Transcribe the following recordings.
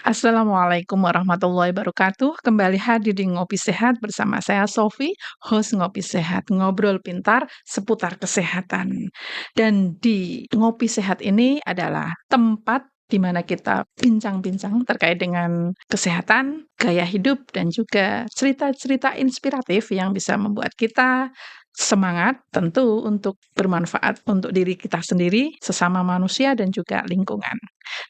Assalamualaikum warahmatullahi wabarakatuh. Kembali hadir di Ngopi Sehat bersama saya Sofi, host Ngopi Sehat, ngobrol pintar seputar kesehatan. Dan di Ngopi Sehat ini adalah tempat di mana kita bincang-bincang terkait dengan kesehatan, gaya hidup, dan juga cerita-cerita inspiratif yang bisa membuat kita semangat tentu untuk bermanfaat untuk diri kita sendiri, sesama manusia, dan juga lingkungan.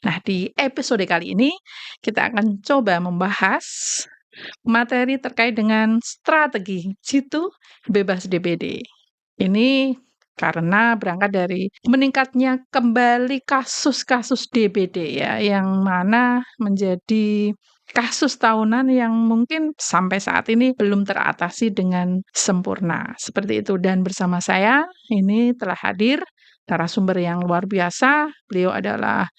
Nah, di episode kali ini kita akan coba membahas materi terkait dengan strategi jitu bebas DBD. Ini karena berangkat dari meningkatnya kembali kasus-kasus DBD ya, yang mana menjadi kasus tahunan yang mungkin sampai saat ini belum teratasi dengan sempurna. Seperti itu, dan bersama saya ini telah hadir narasumber yang luar biasa. Beliau adalah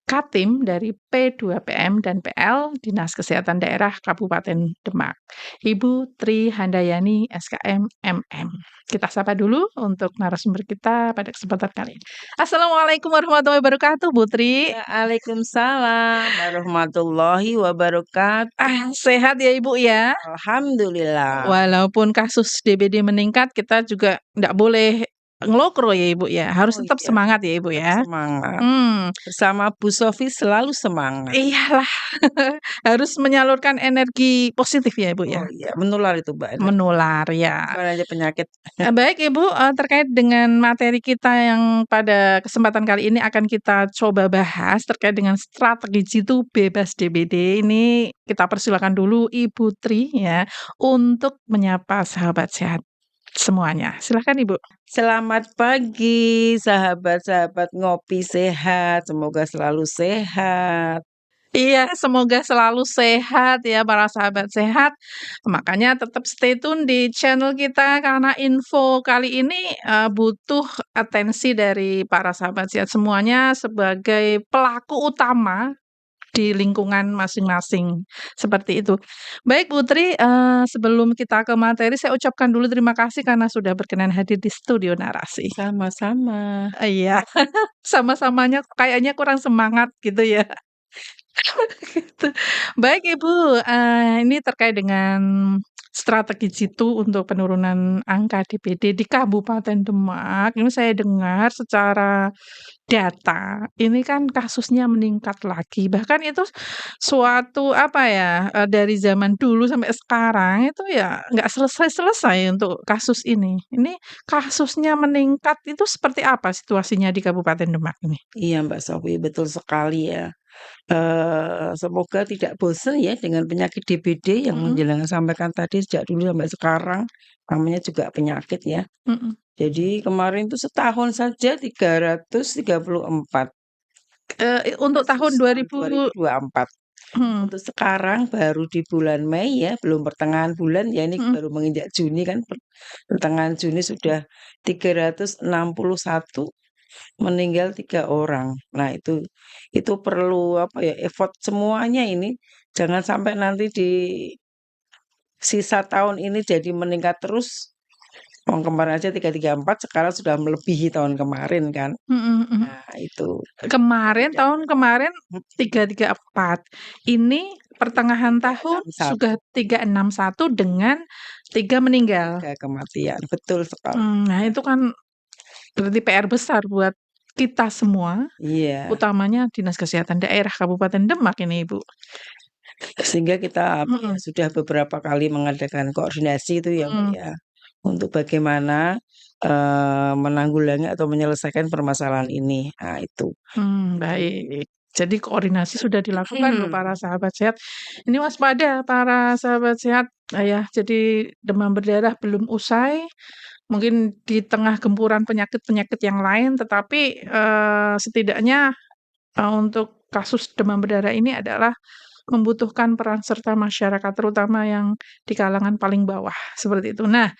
Katim dari P2PM dan PL Dinas Kesehatan Daerah Kabupaten Demak, Ibu Tri Handayani SKM MM. Kita sapa dulu untuk narasumber kita pada kesempatan kali ini. Assalamualaikum warahmatullahi wabarakatuh, Bu Tri. Waalaikumsalam warahmatullahi wabarakatuh. Sehat ya Ibu ya? Alhamdulillah. Walaupun kasus DBD meningkat, kita juga nggak boleh ngelokro ya Ibu ya, harus Oh tetap iya, semangat ya Ibu tetap ya. semangat. Bersama Bu Sofi selalu semangat. Iyalah, harus menyalurkan energi positif ya Ibu ya? Oh iya, menular itu Mbak. Menular, ya. Bukan aja penyakit. Baik Ibu, terkait dengan materi kita yang pada kesempatan kali ini akan kita coba bahas terkait dengan strategi jitu bebas DBD. Ini kita persilakan dulu Ibu Tri ya, untuk menyapa sahabat sehat semuanya. Silakan Ibu. Selamat pagi sahabat-sahabat Ngopi Sehat. Semoga selalu sehat. Iya, semoga selalu sehat ya para sahabat sehat. Makanya tetap stay tune di channel kita karena info kali ini butuh atensi dari para sahabat sehat semuanya sebagai pelaku utama di lingkungan masing-masing. Seperti itu. Baik Putri, sebelum kita ke materi saya ucapkan dulu terima kasih karena sudah berkenan hadir di studio narasi. Sama-sama. Iya, sama-samanya kayaknya kurang semangat gitu ya. Gitu. Baik Ibu, ini terkait dengan strategi jitu untuk penurunan angka DBD di Kabupaten Demak. Ini saya dengar secara data, ini kan kasusnya meningkat lagi. Bahkan itu suatu apa ya, dari zaman dulu sampai sekarang itu ya nggak selesai-selesai untuk kasus ini. Ini kasusnya meningkat itu seperti apa situasinya di Kabupaten Demak ini? Iya Mbak Sofi, betul sekali ya. Semoga tidak bosan ya dengan penyakit DBD yang Mhm, Jenengan sampaikan tadi sejak dulu sampai sekarang, namanya juga penyakit ya. mhm. Jadi kemarin itu setahun saja 334 Untuk kasus tahun tahun 2024. hmm, Untuk sekarang baru di bulan Mei ya, belum pertengahan bulan ya, ini mhm, baru menginjak Juni kan, pertengahan Juni sudah 361, meninggal 3 orang. Nah itu perlu apa ya, effort semuanya ini, jangan sampai nanti di sisa tahun ini jadi meningkat terus. Wong kemarin aja 334, sekarang sudah melebihi tahun kemarin kan. mhm, mhm. Nah itu, Kemarin, tidak tahun kemarin mhm, 334, ini pertengahan tahun sudah 361, 361 dengan 3 meninggal. 3 kematian, betul sekali. Nah itu kan berarti PR besar buat kita semua, Iya, utamanya Dinas Kesehatan Daerah Kabupaten Demak ini, Ibu. sehingga kita apa ya, Mhm, sudah beberapa kali mengadakan koordinasi itu ya, Mbak, mhm, ya, untuk bagaimana, menanggulangi atau menyelesaikan permasalahan ini. Nah itu. baik. Jadi koordinasi sudah dilakukan loh para Mhm. sahabat sehat. Ini waspada para sahabat sehat, ya, jadi demam berdarah belum usai. Mungkin di tengah gempuran penyakit-penyakit yang lain, tetapi, setidaknya, untuk kasus demam berdarah ini adalah membutuhkan peran serta masyarakat, terutama yang di kalangan paling bawah, seperti itu. Nah,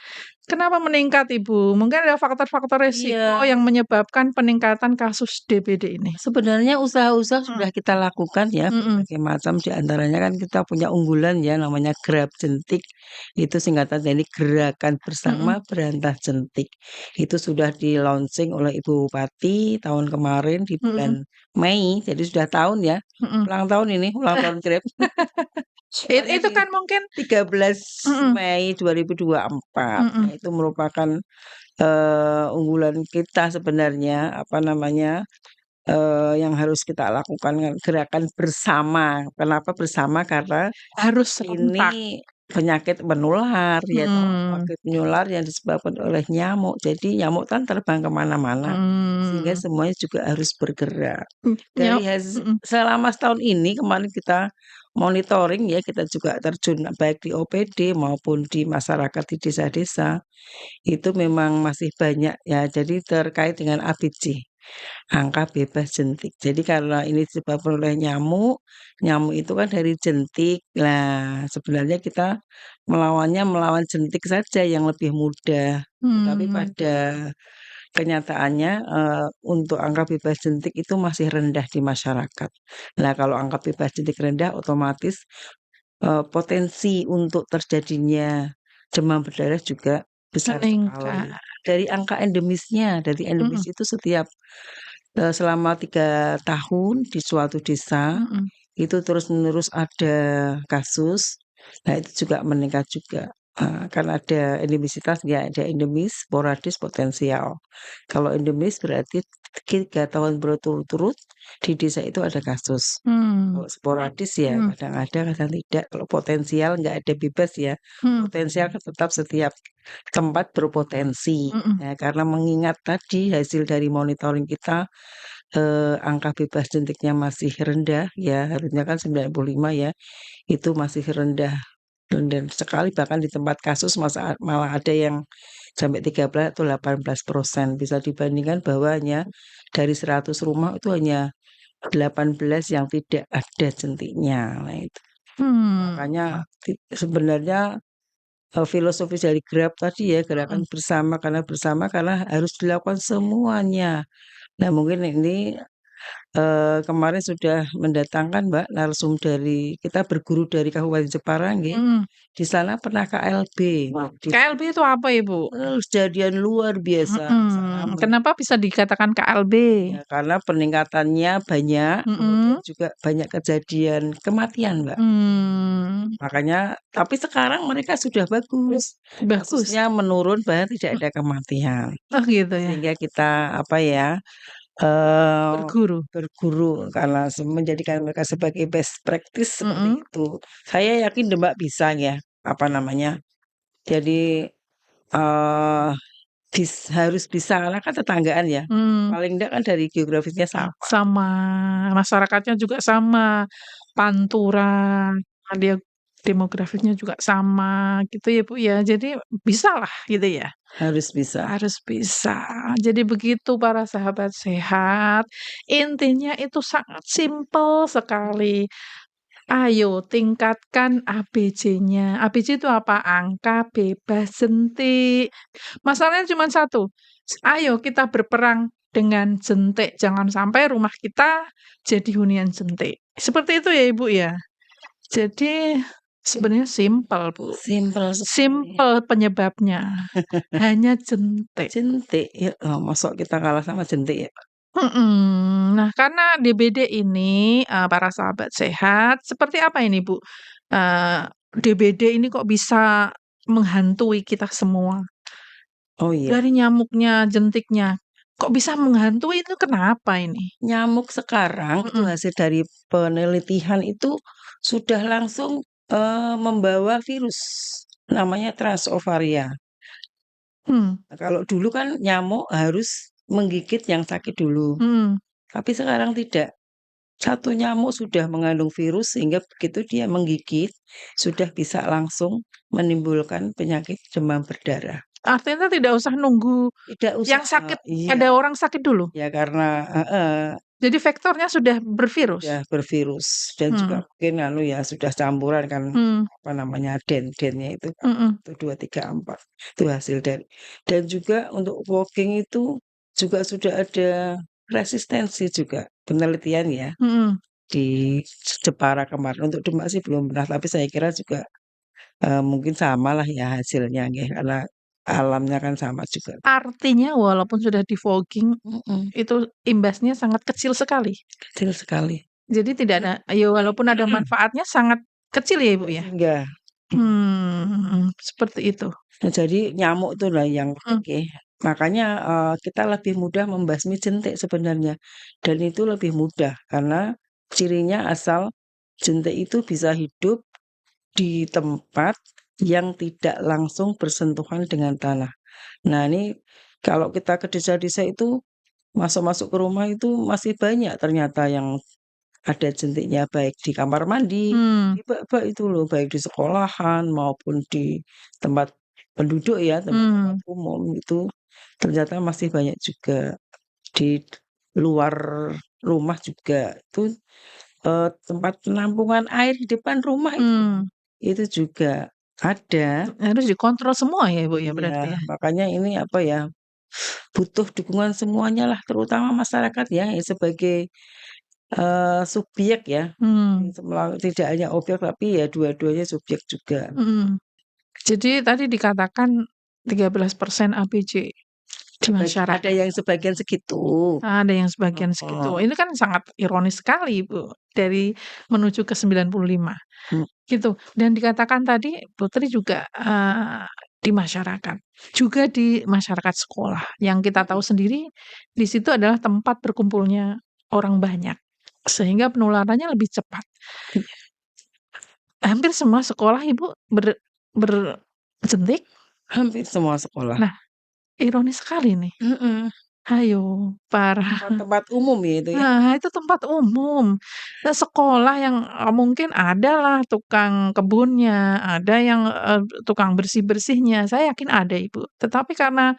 Kenapa meningkat, Ibu? Mungkin ada faktor-faktor resiko Iya. yang menyebabkan peningkatan kasus DBD ini? Sebenarnya usaha-usaha Mhm, sudah kita lakukan ya, mhm, berbagai macam, di antaranya kan kita punya unggulan ya, namanya Gerab Jentik, itu singkatan dari Gerakan mhm, Bersama Berantas Jentik. Itu sudah di-launching oleh Ibu Bupati tahun kemarin di mhm, bulan Mei, jadi sudah tahun ya, mhm. ulang tahun ini, ulang tahun Grab. Pokoknya Itu di kan mungkin 13 mhm, Mei 2024. Nah, mhm, itu merupakan, unggulan kita sebenarnya, apa namanya, yang harus kita lakukan kan gerakan bersama. Kenapa bersama? Karena harus serentak. ini penyakit menular ya toh, Mhm, penyakit menular yang disebabkan oleh nyamuk. Jadi nyamuk kan terbang ke mana-mana, sehingga mmm, semuanya juga harus bergerak. nyam Dari mhm, selama setahun ini kemarin kita monitoring ya, kita juga terjun baik di OPD maupun di masyarakat di desa-desa, itu memang masih banyak ya, jadi terkait dengan ABJ. Angka bebas jentik. Jadi karena ini disebabkan oleh nyamuk, nyamuk itu kan dari jentik. Nah, sebenarnya kita melawannya melawan jentik saja yang lebih mudah. Tetapi mmm, pada kenyataannya, untuk angka bebas jentik itu masih rendah di masyarakat. Nah, kalau angka bebas jentik rendah otomatis, potensi untuk terjadinya demam berdarah juga besar meningkat, sekali. Dari angka endemisnya, dari mhm, endemis itu setiap selama 3 tahun di suatu desa, mhm, itu terus-menerus ada kasus, nah itu juga meningkat juga, kan ada endemisitas ya, ada endemis, sporadis, potensial. Kalau endemis berarti 3 tahun berturut-turut di desa itu ada kasus. mmm, Kalau sporadis ya mhm, kadang ada, kadang tidak. Kalau potensial nggak ada bebas ya, mhm, potensial kan tetap setiap tempat berpotensi. mhm, Ya, karena mengingat tadi hasil dari monitoring kita, angka bebas jentiknya masih rendah ya, harusnya kan 95 ya, itu masih rendah rendah sekali, bahkan di tempat kasus malah ada yang sampai 13 atau 18%. Bisa dibandingkan bahwa hanya dari 100 rumah itu hanya 18 yang tidak ada jentiknya. Nah itu, mmm, makanya sebenarnya, filosofis dari Grab tadi ya, gerakan mhm. bersama, karena harus dilakukan semuanya. Nah mungkin ini, kemarin sudah mendatangkan Mbak, narsum dari kita berguru dari Kabupaten Jepara nggih, Mhm. di sana pernah KLB. Wah, KLB itu apa, Ibu? kejadian luar biasa Mhm, sangat. kenapa bisa dikatakan KLB? Ya karena peningkatannya banyak, kemudian Mhm, juga banyak kejadian kematian Mbak. mmm, Makanya tapi sekarang mereka sudah bagus, bagus. kasusnya menurun bahkan tidak ada kematian. Oh gitu ya, Sehingga kita apa ya, eee, berguru? berguru karena menjadikan mereka sebagai best practice seperti Mhm, itu. Saya yakin deh Mbak bisa ya, apa namanya, jadi, eee, harus bisa karena kan tetanggaan ya, mmm, paling enggak kan dari geografisnya sama. sama, masyarakatnya juga sama, pantura, dia demografinya juga sama gitu ya, Bu, ya. Jadi bisalah gitu ya? Harus bisa. Harus bisa. Jadi begitu para sahabat sehat, intinya itu sangat simpel sekali. Ayo tingkatkan ABJ-nya. ABJ itu apa? Angka bebas jentik. Masalahnya cuma satu, ayo kita berperang dengan jentik, jangan sampai rumah kita jadi hunian jentik. Seperti itu ya, Ibu, ya? Jadi sebenarnya simpel, Bu. Simpel sekali. Simpel penyebabnya, hanya jentik. Jentik, ya masa kita kalah sama jentik ya? Mhm. Nah, karena DBD ini, para sahabat sehat, seperti apa ini, Bu? DBD ini kok bisa menghantui kita semua? Oh iya, Dari nyamuknya, jentiknya, kok bisa menghantui itu kenapa ini? nyamuk sekarang itu Mhm, hasil dari penelitian itu sudah langsung, membawa virus, namanya Transovaria. mmm, Nah, kalau dulu kan nyamuk harus menggigit yang sakit dulu, mhm, tapi sekarang tidak. Satu nyamuk sudah mengandung virus sehingga begitu dia menggigit, sudah bisa langsung menimbulkan penyakit demam berdarah. artinya tidak usah nunggu Tidak usah yang sakit iya, ada orang sakit dulu? ya karena heeh. Jadi vektornya sudah bervirus? Sudah bervirus dan juga Mhm. mungkin ya sudah campuran kan, Mmm, apa namanya, den-dennya itu kan, mhm, 1, 2, 3, 4 itu hasil dari dan juga untuk fogging itu juga sudah ada resistensi juga penelitian ya mhm. di Jepara kemarin. Untuk Demak sih belum pernah, tapi saya kira juga, mungkin samalah ya hasilnya nggih, karena alamnya kan sama juga. Artinya walaupun sudah di-fogging, Mhm, itu imbasnya sangat kecil sekali? kecil sekali. Jadi tidak ada ya walaupun ada manfaatnya sangat kecil ya, Ibu, Enggak ya? singgah. Seperti itu. Nah, jadi nyamuk tuh lah yang Mhm, oke. Makanya, kita lebih mudah membasmi jentik sebenarnya, dan itu lebih mudah karena cirinya asal jentik itu bisa hidup di tempat yang tidak langsung bersentuhan dengan tanah. Nah, ini kalau kita ke desa-desa itu masuk-masuk ke rumah itu masih banyak ternyata yang ada jentiknya, baik di kamar mandi, mmm, di bak-bak itu loh, baik di sekolahan maupun di tempat penduduk ya, tempat-tempat mmm, umum itu ternyata masih banyak juga. Di luar rumah juga itu, tempat penampungan air di depan rumah mmm. itu juga ada. Harus dikontrol semua ya, Ibu, ya Iya, berarti ya? makanya ini apa ya, butuh dukungan semuanya lah, terutama masyarakat ya, yang sebagai subjek ya, Mmm, tidak hanya objek tapi ya dua-duanya subjek juga. mhm. Jadi tadi dikatakan 13% ABC di Ada masyarakat. yang sebagian segitu. Ada yang sebagian Heeh, segitu. Ini kan sangat ironis sekali, Bu, dari menuju ke 95, mhm, gitu. Dan dikatakan tadi Putri juga, di masyarakat, juga di masyarakat sekolah. Yang kita tahu mhm. sendiri di situ adalah tempat berkumpulnya orang banyak, sehingga penularannya lebih cepat. Iya, Hampir semua sekolah Ibu berjentik. hampir semua sekolah. Nah, ironis sekali nih. Mhm, Hayo, parah. tempat-tempat umum ya itu ya. Nah, itu tempat umum. Sekolah yang, mungkin adalah tukang kebunnya, ada yang, tukang bersih-bersihnya, saya yakin ada, Ibu. Tetapi karena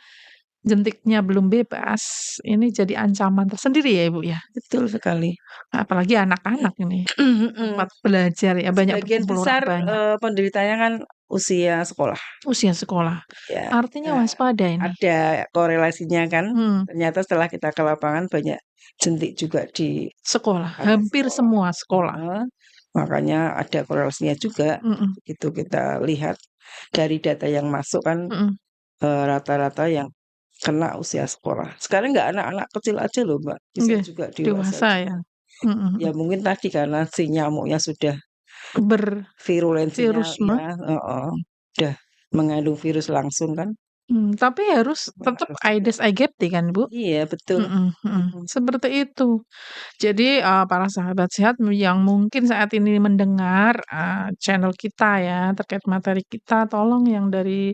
jentiknya belum bebas, ini jadi ancaman tersendiri ya, Ibu, ya? Betul sekali. Apalagi anak-anak ini, Mhm. tempat belajar ya, banyak Sebagian berkumpul orang besar, banyak, penderitanya kan usia sekolah. usia sekolah. Ya, Artinya eee, waspada ini. ada korelasinya kan, Hmm, ternyata setelah kita ke lapangan banyak jentik juga di sekolah, area hampir sekolah. semua sekolah. Heeh, makanya ada korelasinya juga, Mhm, begitu kita lihat dari data yang masuk kan, mhm, rata-rata yang kena usia sekolah. Sekarang nggak anak-anak kecil aja loh, Mbak, bisa nggih, juga dewasa dewasa ya. juga. Mhm, Ya mhm. mungkin tadi karena si nyamuknya sudah virulensinya Bervirus mah. ya heeh, udah mengandung virus langsung kan, Tapi harus tetap pengaruh juga. Aedes aegypti kan, Bu? Iya betul, Mhm, mhm, mhm, seperti itu. Jadi, para sahabat sehat yang mungkin saat ini mendengar, channel kita ya, terkait materi kita, tolong yang dari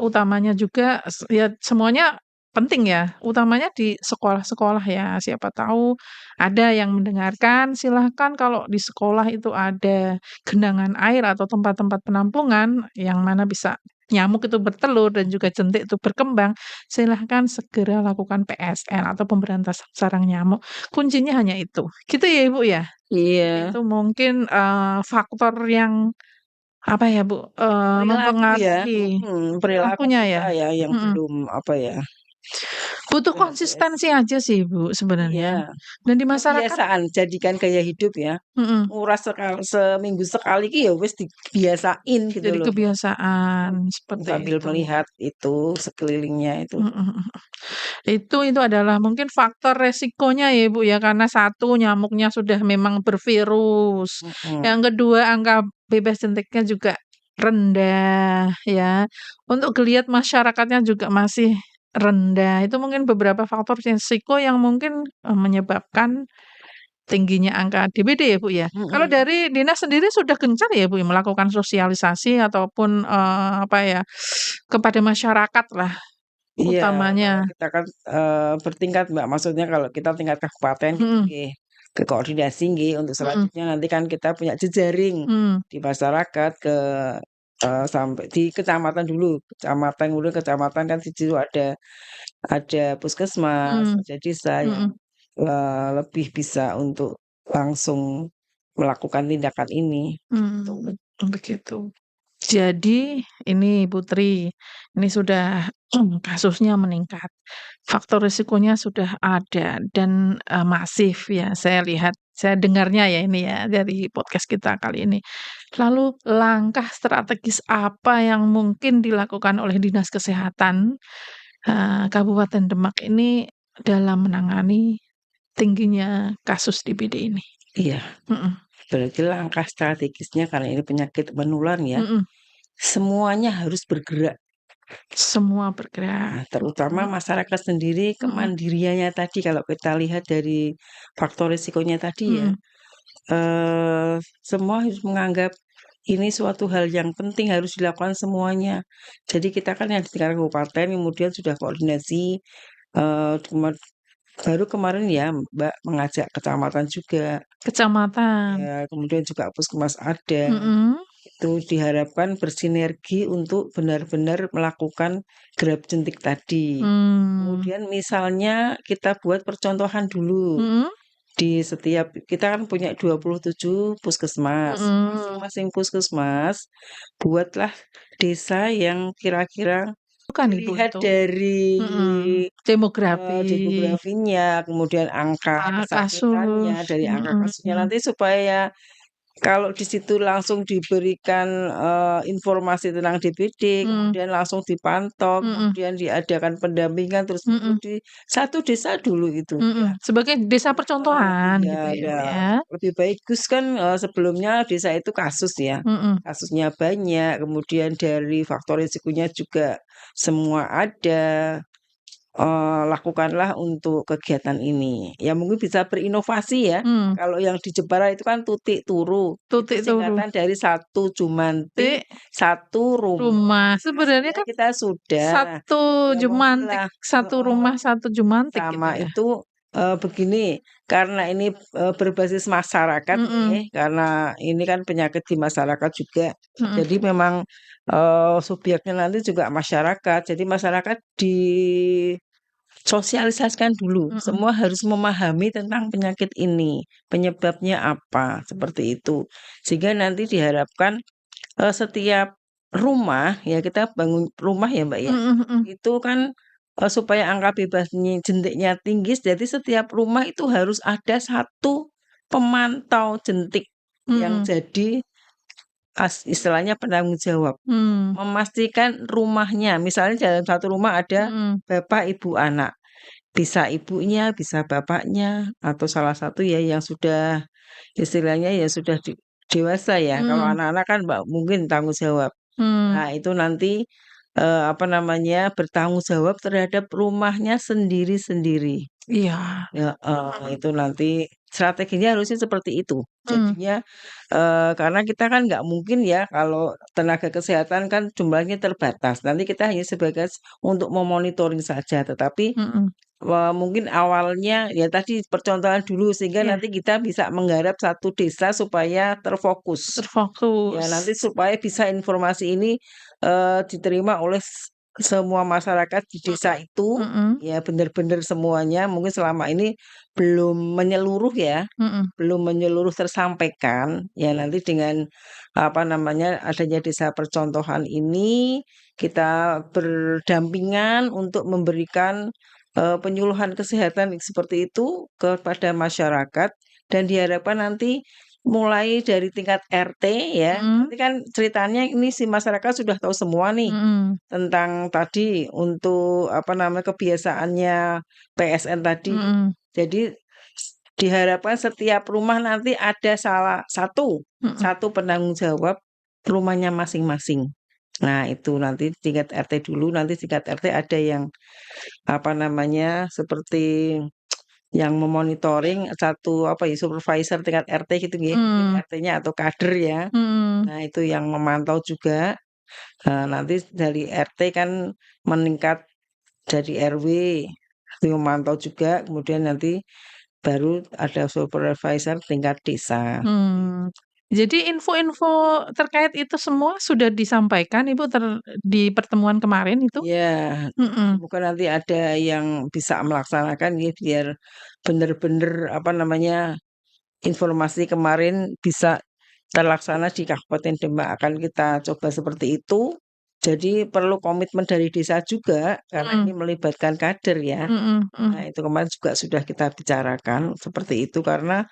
utamanya juga ya semuanya penting ya, utamanya di sekolah-sekolah ya. Siapa tahu ada yang mendengarkan, silahkan kalau di sekolah itu ada genangan air atau tempat-tempat penampungan yang mana bisa nyamuk itu bertelur dan juga jentik itu berkembang, silahkan segera lakukan PSN atau pemberantasan sarang nyamuk. Kuncinya hanya itu. Gitu ya, Ibu, ya? iya, Itu mungkin, faktor yang apa ya, Bu, perilaku ya, mempengaruhi perilaku perilakunya ya? kita ya yang Mhm. belum apa ya, Butuh BHTS. konsistensi aja sih, Bu, sebenarnya. Iya, Dan di masyarakat kebiasaan jadikan gaya hidup ya, mhm, nguras seminggu sekali ki ya wis dibiasain gitu jadi loh, kebiasaan seperti sambil itu. melihat itu sekelilingnya itu. Mhm, mhm. Itu adalah mungkin faktor resikonya ya, Ibu, ya, karena satu nyamuknya sudah memang bervirus, Mhm, yang kedua angka bebas jentiknya juga rendah ya, untuk geliat masyarakatnya juga masih rendah, itu mungkin beberapa faktor resiko yang mungkin, menyebabkan tingginya angka DBD ya, Bu, ya? Kalau mhm. dari dinas sendiri sudah gencar ya, Bu, ya, melakukan sosialisasi ataupun, apa ya, kepada masyarakatlah Iya, kalau utamanya? kita kan, bertingkat, Mbak, maksudnya kalau kita tingkat kabupaten gitu Mhm, nggih, ke koordinasi nggih, untuk mhm, selanjutnya nanti kan kita punya jejaring mmm, di masyarakat sampai di kecamatan dulu, kecamatan kemudian kecamatan kan di situ ada puskesmas, mhm, ada desa yang mhm. lebih bisa untuk langsung melakukan tindakan ini, gitu. Begitu. Jadi ini Putri, ini sudah kasusnya meningkat. Faktor risikonya sudah ada dan, masif ya saya lihat, saya dengarnya ya ini ya dari podcast kita kali ini. Lalu langkah strategis apa yang mungkin dilakukan oleh Dinas Kesehatan, Kabupaten Demak ini dalam menangani tingginya kasus DBD ini? Iya, Mhm, berarti langkah strategisnya karena ini penyakit menular ya, mhm. semuanya harus bergerak. Semua bergerak, Nah, terutama masyarakat sendiri mhm, kemandiriannya tadi kalau kita lihat dari faktor risikonya tadi ya, mhm, semua harus menganggap ini suatu hal yang penting harus dilakukan semuanya. Jadi kita kan yang di tingkat kabupaten kemudian sudah koordinasi, cuma baru kemarin ya Mbak mengajak kecamatan juga, kecamatan, ya kemudian juga puskesmas ada. mhm, Itu diharapkan bersinergi untuk benar-benar melakukan gerab jentik tadi. mmm, Kemudian misalnya kita buat percontohan dulu. mhm, Di setiap kita kan punya 27 puskesmas. mhm, Masing-masing puskesmas buatlah desa yang kira-kira bukan dilihat itu, dari, mhm, demografi, demografinya, kemudian angka kasus, kesakitannya, dari angka kasusnya mhm, nanti supaya kalau di situ langsung diberikan, informasi tentang DBD, mhm, kemudian langsung dipantau, mhm, kemudian diadakan pendampingan terus-menerus mhm, di satu desa dulu itu, mhm, ya. sebagai desa percontohan Iya gitu ya, iya, Mbak, ya, lebih bagus kan, sebelumnya desa itu kasus ya, mhm, kasusnya banyak, kemudian dari faktor risikonya juga semua ada. Lakukanlah untuk kegiatan ini. Ya mungkin bisa berinovasi ya, mmm, kalau yang di Jepara itu kan tutik turu, itu tutik turu, singkatan dari satu Jumanti, tik satu rumah. rumah, Nah sebenarnya sebenarnya kan kita sudah, satu ya jumantik, mungkinlah satu heeh. rumah, satu jumantik gitu Sama ya, itu, begini, karena ini, berbasis masyarakat mhm, nih, karena ini kan penyakit di masyarakat juga, mhm, jadi memang, subyeknya nanti juga masyarakat. Jadi masyarakat disosialisasikan dulu, mhm, semua harus memahami tentang penyakit ini, penyebabnya apa, seperti itu. Sehingga nanti diharapkan, setiap rumah, ya kita bangun rumah ya, Mbak, ya, mhm, mhm. itu kan, supaya angka jentiknya tinggi, jadi setiap rumah itu harus ada satu pemantau jentik yang Mhm, jadi istilahnya penanggung jawab. mmm, Memastikan rumahnya, misalnya dalam satu rumah ada mhm, bapak, ibu, anak, bisa ibunya, bisa bapaknya, atau salah satu ya yang sudah istilahnya ya sudah dewasa ya, kalau mhm, anak-anak kan mungkin tanggung jawab. mmm, Nah, itu nanti, apa namanya, bertanggung jawab terhadap rumahnya sendiri-sendiri. iya, Heeh, mhm, itu nanti strateginya harusnya seperti itu. mmm, Jadinya, karena kita kan nggak mungkin ya kalau tenaga kesehatan kan jumlahnya terbatas. Nanti kita hanya sebagai untuk memonitoring saja, tetapi, mhm, mungkin awalnya ya tadi percontohan dulu sehingga iya, nanti kita bisa menggarap satu desa supaya terfokus. Ya terfokus, nanti supaya bisa informasi ini, diterima oleh semua masyarakat di desa itu, mhm, ya benar-benar semuanya mungkin selama ini belum menyeluruh ya, mhm, belum menyeluruh tersampaikan, ya nanti dengan, apa namanya, adanya desa percontohan ini, kita berdampingan untuk memberikan, penyuluhan kesehatan seperti itu kepada masyarakat dan diharapkan nanti mulai dari tingkat RT ya, mhm, nanti kan ceritanya ini si masyarakat sudah tahu semua nih, mhm, tentang tadi untuk apa namanya, kebiasaannya PSN tadi. mhm, Jadi diharapkan setiap rumah nanti ada salah satu mhm, satu penanggung jawab rumahnya masing-masing. Nah itu nanti tingkat RT dulu, nanti tingkat RT ada yang apa namanya, seperti yang memonitoring satu apa ya, supervisor tingkat RT gitu nggih, mungkin mmm, RT-nya atau kader ya. mhm, Nah itu yang memantau juga, nanti dari RT kan meningkat jadi RW, itu memantau juga, kemudian nanti baru ada supervisor tingkat desa. mmm. Jadi info-info terkait itu semua sudah disampaikan Ibu di pertemuan kemarin itu? Ya, Mhm, semoga nanti ada yang bisa melaksanakan ya biar benar-benar apa namanya informasi kemarin bisa terlaksana di Kabupaten Demak. Akan kita coba seperti itu. Jadi perlu komitmen dari desa juga karena mhm, ini melibatkan kader ya. mhm, Nah, mhm, itu kemarin juga sudah kita bicarakan seperti itu karena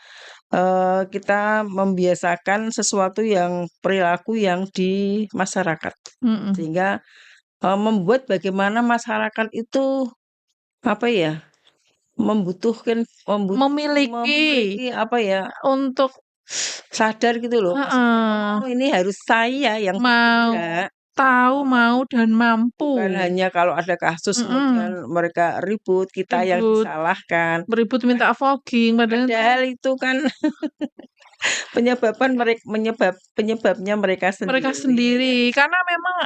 kita membiasakan sesuatu yang perilaku yang di masyarakat. mhm. Sehingga membuat bagaimana masyarakat itu apa ya, membutuhkan Memiliki memiliki apa ya, untuk sadar gitu loh maksudnya, heeh, "Oh ini harus saya yang mau bergerak." tahu, mau dan mampu. Bukan hanya kalau ada kasus kemudian Mhm, mereka ribut, kita yang ribut disalahkan. beribut minta vogging padahal itu Padahal itu kan penyebabnya mereka mereka sendiri. sendiri, karena memang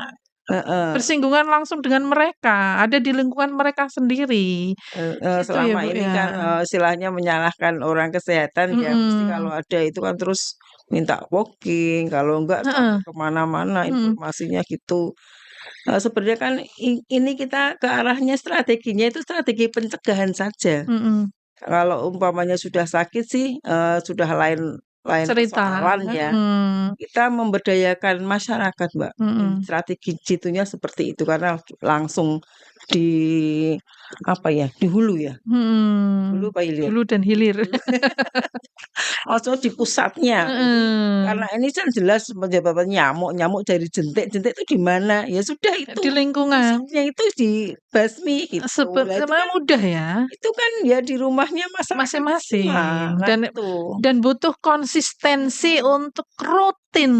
Heeh. bersinggungan langsung dengan mereka, ada di lingkungan mereka sendiri. Gitu ya, Selama Bu, ini kan, ya? istilahnya menyalahkan orang kesehatan ya mesti kalau Mhm, ada itu kan terus minta walking, kalau enggak sampai heeh, ke mana-mana mhm, informasinya gitu. Sebenarnya kan ini kita ke arahnya strateginya itu strategi pencegahan saja. mhm, Kalau umpamanya sudah sakit sih, sudah lain lain cerita, persoalan ya. mhm, Kita memberdayakan masyarakat, Mbak. mhm, Strategi jitunya seperti itu karena langsung di apa ya, di hulu ya? Hulu mhm, apa hilir? hulu dan hilir. Hulu. Maksudnya di pusatnya. Jadi Heeh, karena ini kan jelas penyebabnya nyamuk, nyamuk dari jentik, jentik itu di mana? Ya sudah itu di lingkungan, pusatnya itu dibasmi gitu. Lah sebenarnya mudah ya, itu kan ya di rumahnya masyarakat semua. masing-masing Nah itu. dan butuh konsistensi untuk rutin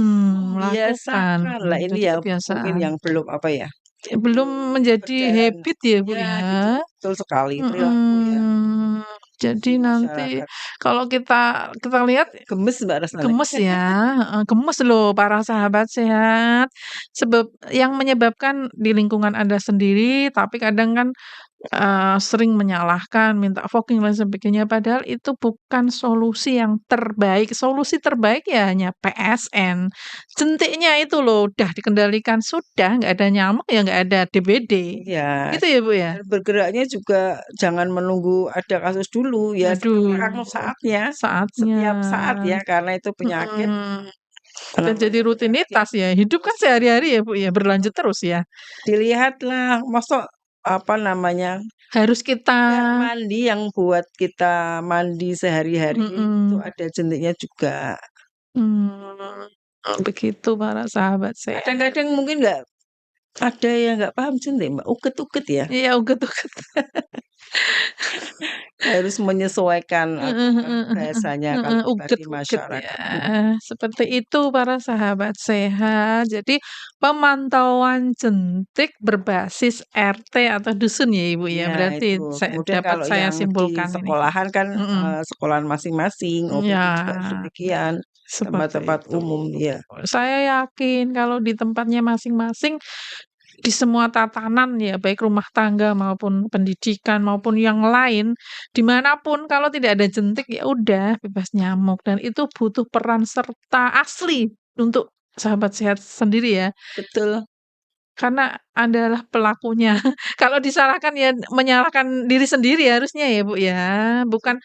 melakukan, Membiasakan. Lah ini jadi ya mungkin kebiasaan. yang belum apa ya, Belum belum menjadi berjalan habit ya, Bu, ya gitu, ya? betul sekali, perilaku ya Mhm. Jadi di nanti masyarakat. kalau kita kita lihat Gemes Mbak rasanya. gemes ya, heeh, gemes loh para sahabat sehat, sebab yang menyebabkan di lingkungan Anda sendiri, tapi kadang kan sering menyalahkan, minta voting dan sebagainya, padahal itu bukan solusi yang terbaik. Solusi terbaik ya hanya PSN. Jentiknya itu loh udah dikendalikan, sudah nggak ada nyamuk, ya nggak ada DBD. Iya, Gitu ya, Bu, ya? dan bergeraknya juga jangan menunggu ada kasus dulu, ya sekarang Aduh, saatnya, saatnya. setiap saat ya, karena itu penyakit Mhm, dan jadi namanya penyakit. rutinitas ya, hidup kan sehari-hari ya, Bu, ya, berlanjut terus ya. Dilihatlah, masa apa namanya, Harus kita kamar mandi yang buat kita mandi sehari-hari itu mhm. ada jentiknya juga. Mmm, begitu para sahabat sehat. Kadang-kadang mungkin nggak ada yang nggak paham jentik, Mbak, uget-uget ya. Iya, uget-uget. Harus menyesuaikan Heeh, apakah heeh, heeh, bahasanya heeh, kalau bagi uget-uget ya, masyarakat. seperti itu para sahabat sehat. Jadi pemantauan jentik berbasis RT atau dusun ya, Ibu, ya? Iya Berarti itu. Kemudian dapat kalau saya yang di simpulkan ini. sekolahan kan, Mhm, sekolahan masing-masing, iya, OPD juga demikian, seperti tempat-tempat itu. umum, iya. Saya yakin kalau di tempatnya masing-masing, di semua tatanan ya, baik rumah tangga maupun pendidikan maupun yang lain, dimanapun kalau tidak ada jentik, ya udah bebas nyamuk dan itu butuh peran serta asli untuk sahabat sehat sendiri ya, Betul. karena adalah pelakunya. Kalau disalahkan ya menyalahkan diri sendiri harusnya ya, Bu, ya, bukan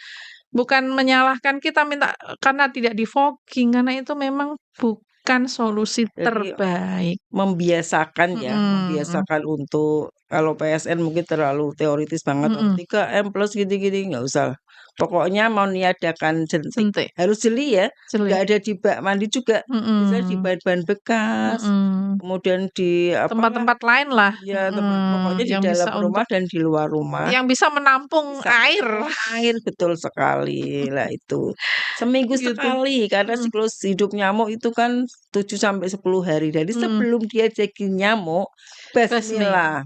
bukan menyalahkan kita minta karena tidak di-fogging, karena itu memang bukan solusi Jadi terbaik. membiasakan ya, Mhm, membiasakan untuk kalau PSN mungkin terlalu teoritis banget, oh mhm, 3M plus gini-gini, nggak usah. Pokoknya mau niadakan jentik, suntik, harus jeli ya, nggak jelek, ada di bak mandi juga, bisa di mhm, bahan-bahan bekas, mhm, kemudian di apa, tempat-tempat lain lah, ya tempat pokoknya di yang dalam bisa rumah untuk dan di luar rumah, yang bisa menampung bisa air, menampung air, betul sekali. Lah itu, seminggu gitu, sekali karena mhm, siklus hidup nyamuk itu kan 7 sampai 10 hari. Jadi mhm, sebelum dia jadi nyamuk, basmi. basmilah.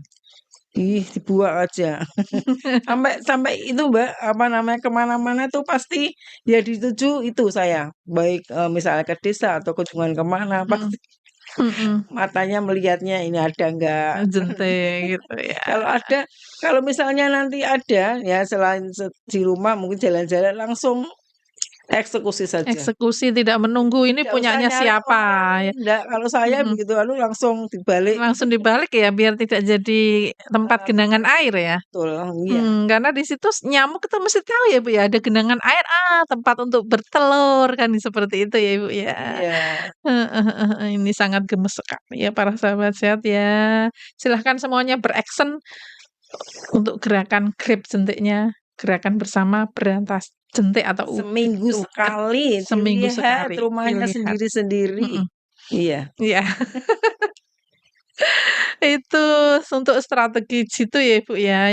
Ih, dibuang aja. Sampai sampai itu Mbak, apa namanya, kemana-mana tuh pasti ya dituju itu saya. Baik, misalnya ke desa atau kunjungan kemana, Mhm, pasti mhm, matanya melihatnya ini ada enggak. jentik gitu ya, Kalau ada kalau misalnya nanti ada, ya selain di rumah mungkin jalan-jalan langsung Eksekusi saja. Eksekusi tidak menunggu ini Tidak usah punyanya nyari siapa orang, ya. enggak, kalau saya Mhm. begitu langsung dibalik. Langsung dibalik ya biar tidak jadi tempat genangan air ya? Betul, iya. Karena di situ nyamuk itu mesti tahu ya, Bu, ya, ada genangan air, tempat untuk bertelur kan seperti itu ya, Ibu, ya. Iya. Heeh heeh heeh, ini sangat gemes sekali ya para sahabat sehat ya. Silahkan semuanya beraction untuk gerakan grab jentiknya, gerakan bersama berantas jentik atau Seminggu ukat sekali seminggu dilihat sekali rumahnya dilihat. sendiri-sendiri. Mhm, Iya. iya. Itu untuk strategi jitu ya, Ibu, ya,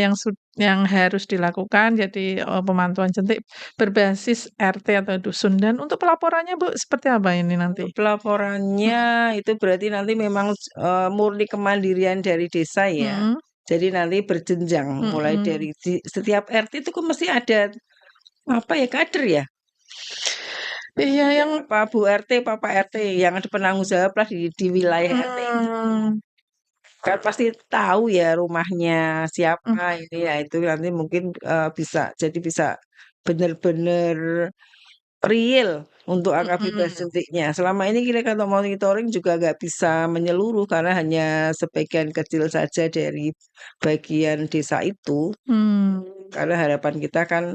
yang harus dilakukan. Jadi, pemantauan jentik berbasis RT atau dusun. Dan untuk pelaporannya, Bu, seperti apa ini nanti? Untuk pelaporannya itu berarti nanti memang, murni kemandirian dari desa ya. Mhm Jadi nanti berjenjang, mulai mhm. dari setiap RT itu kan mesti ada, apa ya, kader ya? Iya Ada yang apa, Bu RT, Bapak RT yang ada penanggung jawab lah di wilayah RT itu. mhm, Kan pasti tahu ya rumahnya mmm, siapa ini, ya itu nanti mungkin, bisa bener-bener real untuk angka bebas mhm, suntiknya. Selama ini kita kalau monitoring juga nggak bisa menyeluruh karena hanya sebagian kecil saja dari bagian desa itu. mmm, Karena harapan kita kan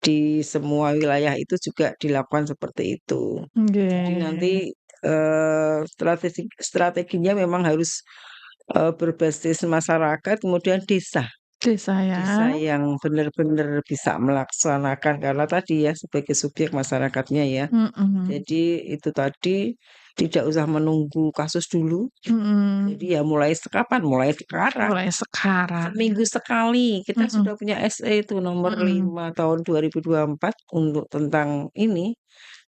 di semua wilayah itu juga dilakukan seperti itu. Jadi nanti, nggih. strateginya memang harus, berbasis masyarakat kemudian desa. Desa Desa ya. yang benar-benar bisa melaksanakan karena tadi ya sebagai subjek masyarakatnya ya. Mhm Jadi itu tadi tidak usah menunggu kasus dulu. Jadi mhm. ya mulai kapan? Mulai sekarang. Mulai sekarang. Seminggu sekali kita Mhm sudah punya SE itu nomor mhm 5 tahun 2024 untuk tentang ini,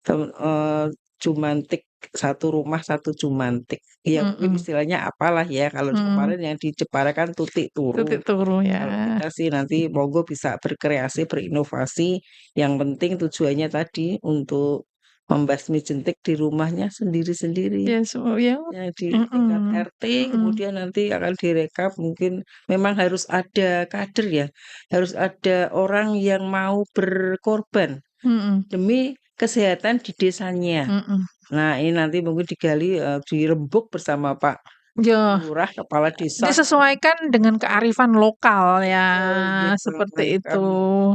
eee, jumantik, satu rumah satu jumantik. Ya mungkin mhm istilahnya apalah ya, kalau mhm. kemarin yang di Jepara kan tutik turu. Titik turu ya. Kalau kita sih nanti monggo bisa berkreasi, berinovasi, yang penting tujuannya tadi untuk membasmi jentik di rumahnya sendiri-sendiri. Ya ya Yang di tingkat mhm RT, mhm kemudian nanti akan direkap mungkin memang harus ada kader ya, harus ada orang yang mau berkorban mhm demi kesehatan di desanya. mhm. Nah, ini nanti mungkin digali, dirembuk bersama Pak Ya, Lurah, kepala desa. disesuaikan dengan kearifan lokal ya, Oh iya, seperti itu.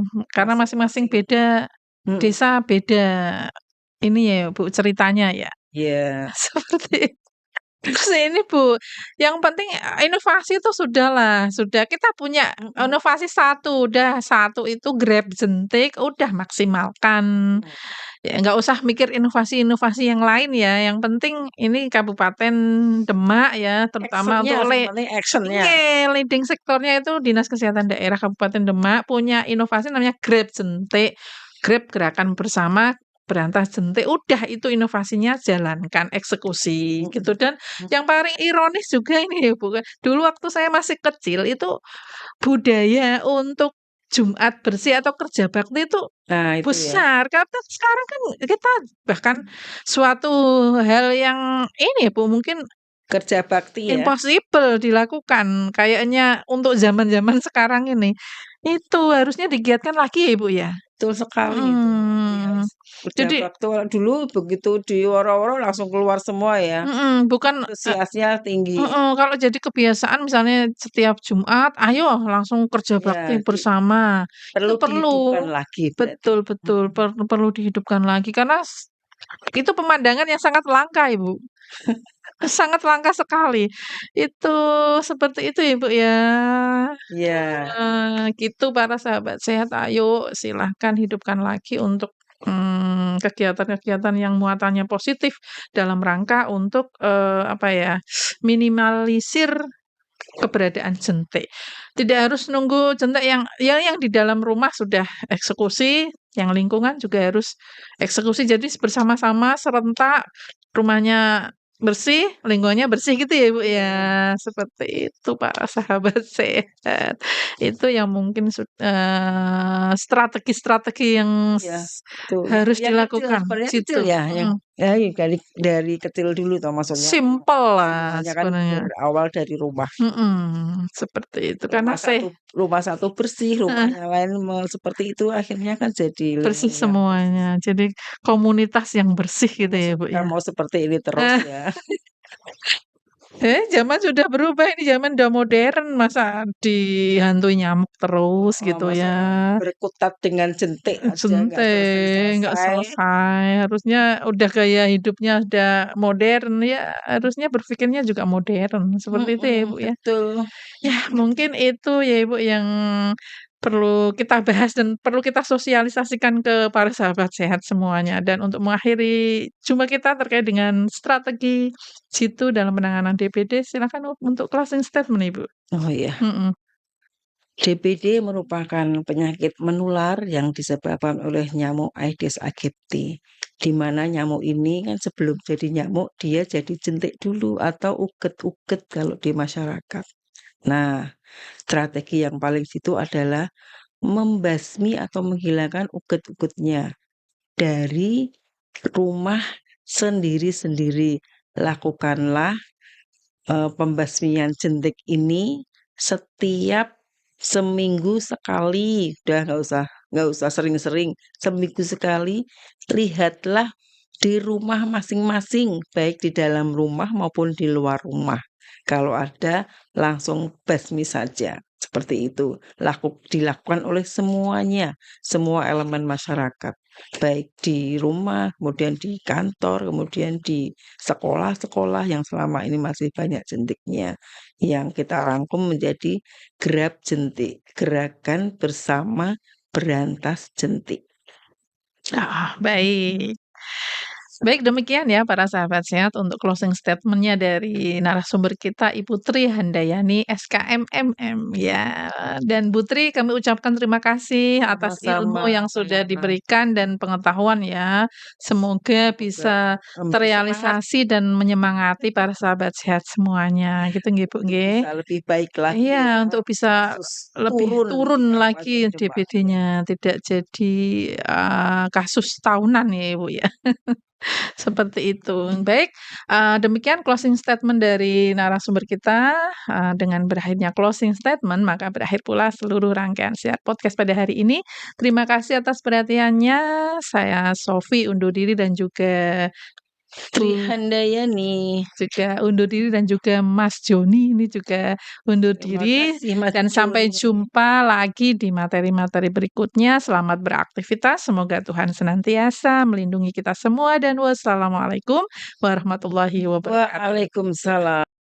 kan Karena masing-masing masing-masing. beda Mhm, desa, beda ini ya, Bu, ceritanya ya. iya, Seperti terus ini Bu, yang penting, inovasi itu sudahlah, sudah kita punya mhm, inovasi satu, udah satu itu Grab jentik, udah maksimalkan. mhm. Ya nggak usah mikir inovasi-inovasi yang lain ya, yang penting ini Kabupaten Demak ya, terutama Action-nya, untuk yang penting action-nya. iya, leading sektornya itu Dinas Kesehatan Daerah Kabupaten Demak punya inovasi namanya Grab Jentik. Grab Gerakan Bersama Berantas Jentik, udah itu inovasinya jalankan, eksekusi Mhm, gitu. Dan mhm. yang paling ironis juga ini ya Bu, dulu waktu saya masih kecil itu budaya untuk Jumat bersih atau kerja bakti itu Nah itu ya, besar, karena sekarang kan kita bahkan suatu hal yang ini ya Bu, mungkin kerja bakti ya, impossible dilakukan kayaknya untuk zaman-zaman sekarang ini. Itu harusnya digiatkan lagi ya, Ibu, ya? betul sekali itu. Iya, Mhm. kerja Jadi bakti kalau dulu begitu diworo-woro langsung keluar semua ya, bukan antusiasnya tinggi. kalau jadi kebiasaan misalnya setiap Jumat, ayo langsung kerja Iya, bakti bersama. perlu Itu dihidupkan perlu. lagi berarti. Betul betul, Mhm, perlu dihidupkan lagi karena itu pemandangan yang sangat langka, Ibu. Sangat langka sekali. Itu seperti itu ya, Ibu, ya. iya, Gitu para sahabat sehat, ayo silahkan hidupkan lagi untuk, kegiatan-kegiatan yang muatannya positif dalam rangka untuk, apa ya, minimalisir keberadaan jentik. Tidak harus nunggu jentik yang di dalam rumah sudah eksekusi, yang lingkungan juga harus eksekusi. Jadi bersama-sama serentak, rumahnya bersih, lingkungannya bersih gitu ya, Bu, ya. mhm, Seperti itu para sahabat sehat. Itu yang mungkin strategi-strategi yang iya, betul. harus Yang kecil dilakukan, sebenarnya kecil situ. ya, yang Mhm. Ya, dari kecil dulu toh maksudnya. Simpel lah Semuanya kan sebenarnya. berawal dari rumah. Seperti itu karena Rumah satu rumah satu bersih, rumah heeh, yang lain seperti itu akhirnya kan jadi bersih ya bersih. semuanya. Jadi komunitas yang bersih gitu ya, Bu, Kita ya. mau seperti ini terus Eh, ya. zaman sudah berubah ini zaman udah modern, masa dihantui nyamuk terus Oh, gitu masa ya. berkutat dengan jentik aja nggak Centeng, nggak selesai-selesai. selesai, harusnya udah gaya hidupnya udah modern, ya harusnya berpikirnya juga modern, seperti itu ya, Bu, ya. Betul. Ya mungkin itu ya, Ibu, yang perlu kita bahas dan perlu kita sosialisasikan ke para sahabat sehat semuanya. Dan untuk mengakhiri jumpa kita terkait dengan strategi jitu dalam penanganan DBD, silakan untuk closing statement, Ibu. Oh iya. Mhm. DBD merupakan penyakit menular yang disebabkan oleh nyamuk Aedes aegypti, di mana nyamuk ini kan sebelum jadi nyamuk dia jadi jentik dulu atau uget-uget kalau di masyarakat. Nah, strategi yang paling jitu adalah membasmi atau menghilangkan uget-ugetnya dari rumah sendiri-sendiri. Lakukanlah pembasmian jentik ini setiap seminggu sekali, udah nggak usah sering-sering, seminggu sekali lihatlah di rumah masing-masing, baik di dalam rumah maupun di luar rumah. Kalau ada langsung basmi saja, seperti itu. Dilakukan oleh semuanya, semua elemen masyarakat, baik di rumah, kemudian di kantor, kemudian di sekolah-sekolah yang selama ini masih banyak jentiknya, yang kita rangkum menjadi Gerab Jentik, Gerakan Bersama Berantas Jentik. Baik. Baik, demikian ya para sahabat sehat untuk closing statement-nya dari narasumber kita Ibu Tri Handayani SKM MM ya. Dan Bu Tri kami ucapkan terima kasih atas Sama-sama, ilmu yang sudah diberikan dan pengetahuan ya. Semoga semoga bisa memberi semangat terrealisasi dan menyemangati para sahabat sehat semuanya. Gitu nggih, Bu, untuk nggih. bisa lebih baik lagi Iya, ya, untuk bisa kasus lebih turun di turun lagi kabupaten Demak. DBD-nya, tidak jadi, kasus tahunan ya, Ibu, ya. Seperti itu. Baik, demikian closing statement dari narasumber kita, dengan berakhirnya closing statement, maka berakhir pula seluruh rangkaian siar podcast pada hari ini. Terima kasih atas perhatiannya. Saya Sofi undur diri dan juga Tri Bu Handayani, juga undur diri dan juga Mas Joni ini juga undur terima diri kasih Mas dan sampai Joni. jumpa lagi di materi-materi berikutnya. Selamat beraktivitas. Semoga Tuhan senantiasa melindungi kita semua dan wassalamualaikum warahmatullahi wabarakatuh. Waalaikumsalam.